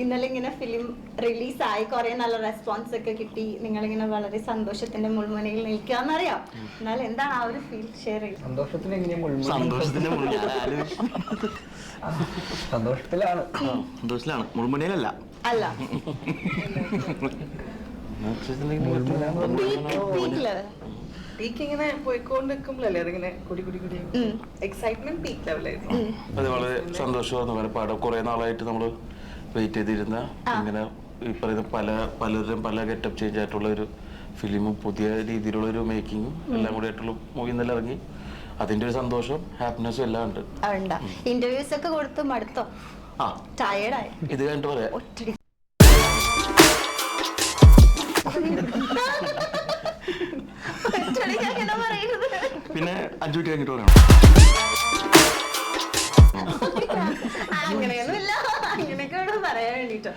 ഇന്നലെ ഇങ്ങനെ ഫിലിം റിലീസായി കുറെ നല്ല റെസ്പോൺസ് ഒക്കെ കിട്ടി, നിങ്ങളിങ്ങനെ വളരെ സന്തോഷത്തിന്റെ മുൾമുനയിൽ നിൽക്കാന്നറിയാം. എന്നാൽ എന്താണ് ആ ഒരു ഫീൽ ഷെയർ ചെയ്യുന്നത്? സന്തോഷത്തിലാണ്, മുൾമുനയിലല്ല. അല്ല, പീക്ക് ഇങ്ങനെ പോയിക്കൊണ്ടിരിക്കുമ്പോഴല്ലേ അതിങ്ങനെ കുടി എക്സൈറ്റ്മെന്റ് പീക്ക് ലെവലായിരുന്നു. അത് വളരെ സന്തോഷമായിരുന്നു. പാടം കുറെ നാളായിട്ട് നമ്മൾ വെയിറ്റ് ചെയ്തിരുന്ന ഇങ്ങനെ ഈ പറയുന്ന പലരും പല ഗെറ്റപ്പ് ചേഞ്ച് ആയിട്ടുള്ള ഒരു ഫിലിമും പുതിയ രീതിയിലുള്ള ഒരു മേക്കിങ്ങും എല്ലാം കൂടി ആയിട്ടുള്ള മൂവി ഇന്നലെ ഇറങ്ങി. അതിന്റെ ഒരു സന്തോഷം ഹാപ്പിനെസ്സും എല്ലാം ഉണ്ട്. ഇന്റർവ്യൂസ് ഒക്കെ കൊടുത്തു മടുത്തോ? ടയർഡായി? ഇത് കഴിഞ്ഞിട്ട് പറയാം. പിന്നെ 5 മിനിറ്റ് കഴിഞ്ഞിട്ട് പറയണം. അങ്ങനെയൊന്നുമില്ല, അങ്ങനെയൊക്കെ പറയാൻ വേണ്ടിട്ടോ.